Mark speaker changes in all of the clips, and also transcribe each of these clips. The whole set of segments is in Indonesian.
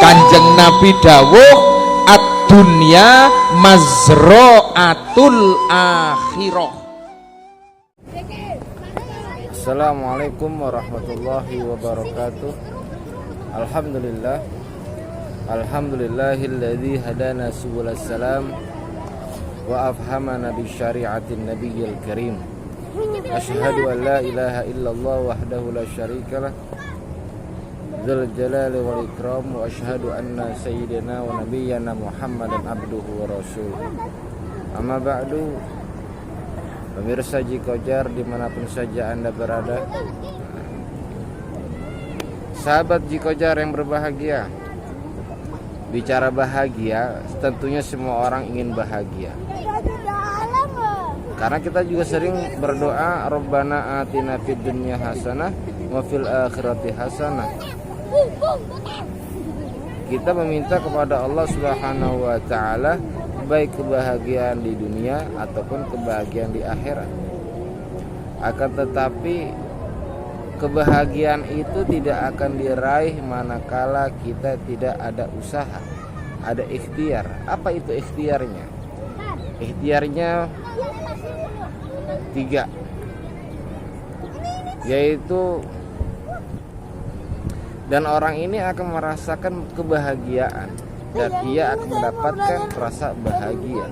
Speaker 1: Kanjeng Nabi dawuh ad-dunya mazra'atul akhirah.
Speaker 2: Assalamualaikum warahmatullahi wabarakatuh. Alhamdulillahilladzi hadana subulas salam wa afhamana bi syari'atin nabiyil karim. Asyhadu an la ilaha illallah wahdahu la syarikalah dzul jalali wal ikram, wa asyhadu anna sayyidina wa nabiyyana Muhammadan abduhu wa rasuluh. Amma ba'du. Pemirsa Jikojar dimanapun saja Anda berada, sahabat Jikojar yang berbahagia. Bicara bahagia, tentunya semua orang ingin bahagia. Karena kita juga sering berdoa, Rabbana atina fid dunya hasanah wa fil akhirati hasanah. Kita meminta kepada Allah Subhanahu wa taala baik kebahagiaan di dunia ataupun kebahagiaan di akhirat. Akan tetapi kebahagiaan itu tidak akan diraih manakala kita tidak ada usaha, ada ikhtiar. Apa itu ikhtiarnya? Ikhtiarnya 3, yaitu dan orang ini akan merasakan kebahagiaan dan ia akan mendapatkan rasa bahagia.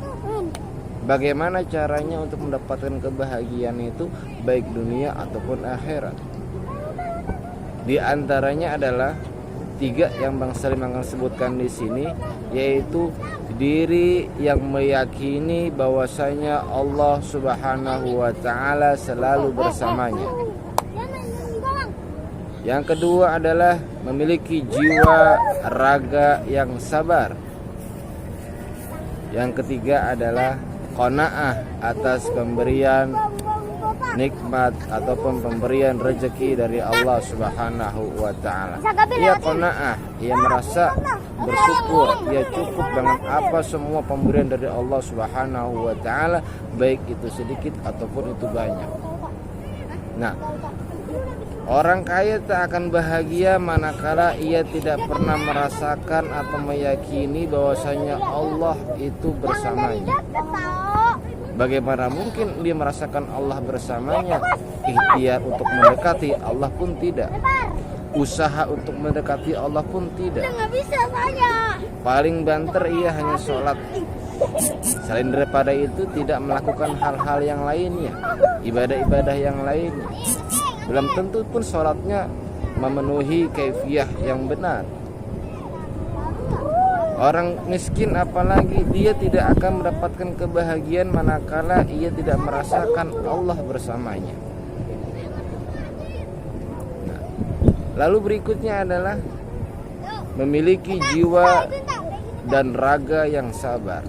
Speaker 2: Bagaimana caranya untuk mendapatkan kebahagiaan itu baik dunia ataupun akhirat? Di antaranya adalah 3 yang Bang Salim akan sebutkan di sini, yaitu diri yang meyakini bahwasanya Allah Subhanahu wa taala selalu bersamanya. Yang kedua adalah memiliki jiwa raga yang sabar. Yang ketiga adalah qanaah atas pemberian nikmat ataupun pemberian rezeki dari Allah Subhanahu wa taala. Ia qanaah, ia merasa bersyukur, ia cukup dengan apa semua pemberian dari Allah Subhanahu wa taala, baik itu sedikit ataupun itu banyak. Nah, orang kaya tak akan bahagia manakala ia tidak pernah merasakan atau meyakini bahwasanya Allah itu bersamanya. Bagaimana mungkin dia merasakan Allah bersamanya? Ikhtiar untuk mendekati Allah pun tidak. Usaha untuk mendekati Allah pun tidak. Paling banter ia hanya sholat. Selain daripada itu tidak melakukan hal-hal yang lainnya, ibadah-ibadah yang lainnya. Belum tentu pun sholatnya memenuhi kaifiyah yang benar. Orang miskin apalagi dia tidak akan mendapatkan kebahagiaan manakala ia tidak merasakan Allah bersamanya. Nah, lalu berikutnya adalah memiliki jiwa dan raga yang sabar.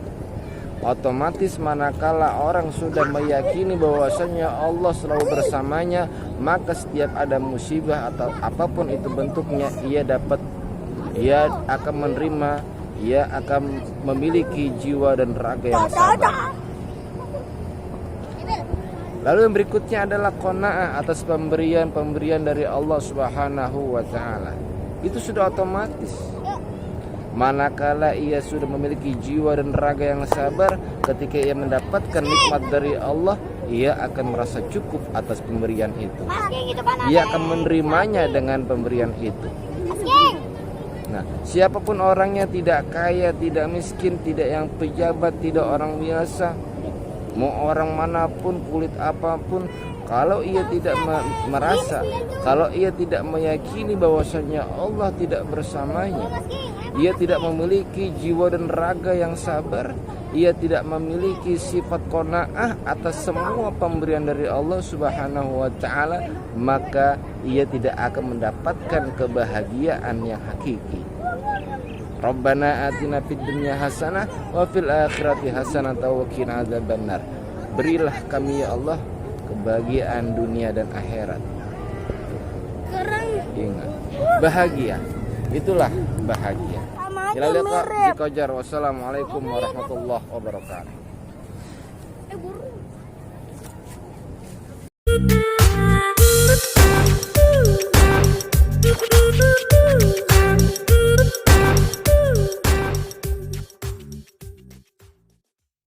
Speaker 2: Otomatis manakala orang sudah meyakini bahwasanya Allah selalu bersamanya, maka setiap ada musibah atau apapun itu bentuknya, ia akan menerima, ia akan memiliki jiwa dan raga yang sabar. Lalu yang berikutnya adalah qanaah atas pemberian dari Allah Subhanahu wa taala. Itu sudah otomatis. Manakala ia sudah memiliki jiwa dan raga yang sabar, ketika ia mendapatkan nikmat dari Allah, ia akan merasa cukup atas pemberian itu. Ia akan menerimanya dengan pemberian itu. Nah, siapapun orangnya, tidak kaya, tidak miskin, tidak yang pejabat, tidak orang biasa, mau orang manapun, kulit apapun, kalau ia tidak merasa, kalau ia tidak meyakini bahwasanya Allah tidak bersamanya, ia tidak memiliki jiwa dan raga yang sabar, ia tidak memiliki sifat qanaah atas semua pemberian dari Allah Subhanahu wa taala, maka ia tidak akan mendapatkan kebahagiaan yang hakiki. Rabbana atina fid dunya hasanah wa fil akhirati hasanah wa qina adzabannar. Berilah kami ya Allah kebahagiaan dunia dan akhirat. Ingat, bahagia itulah bahagia. Kita lihat Jikojar. Wassalamualaikum warahmatullahi wabarakatuh.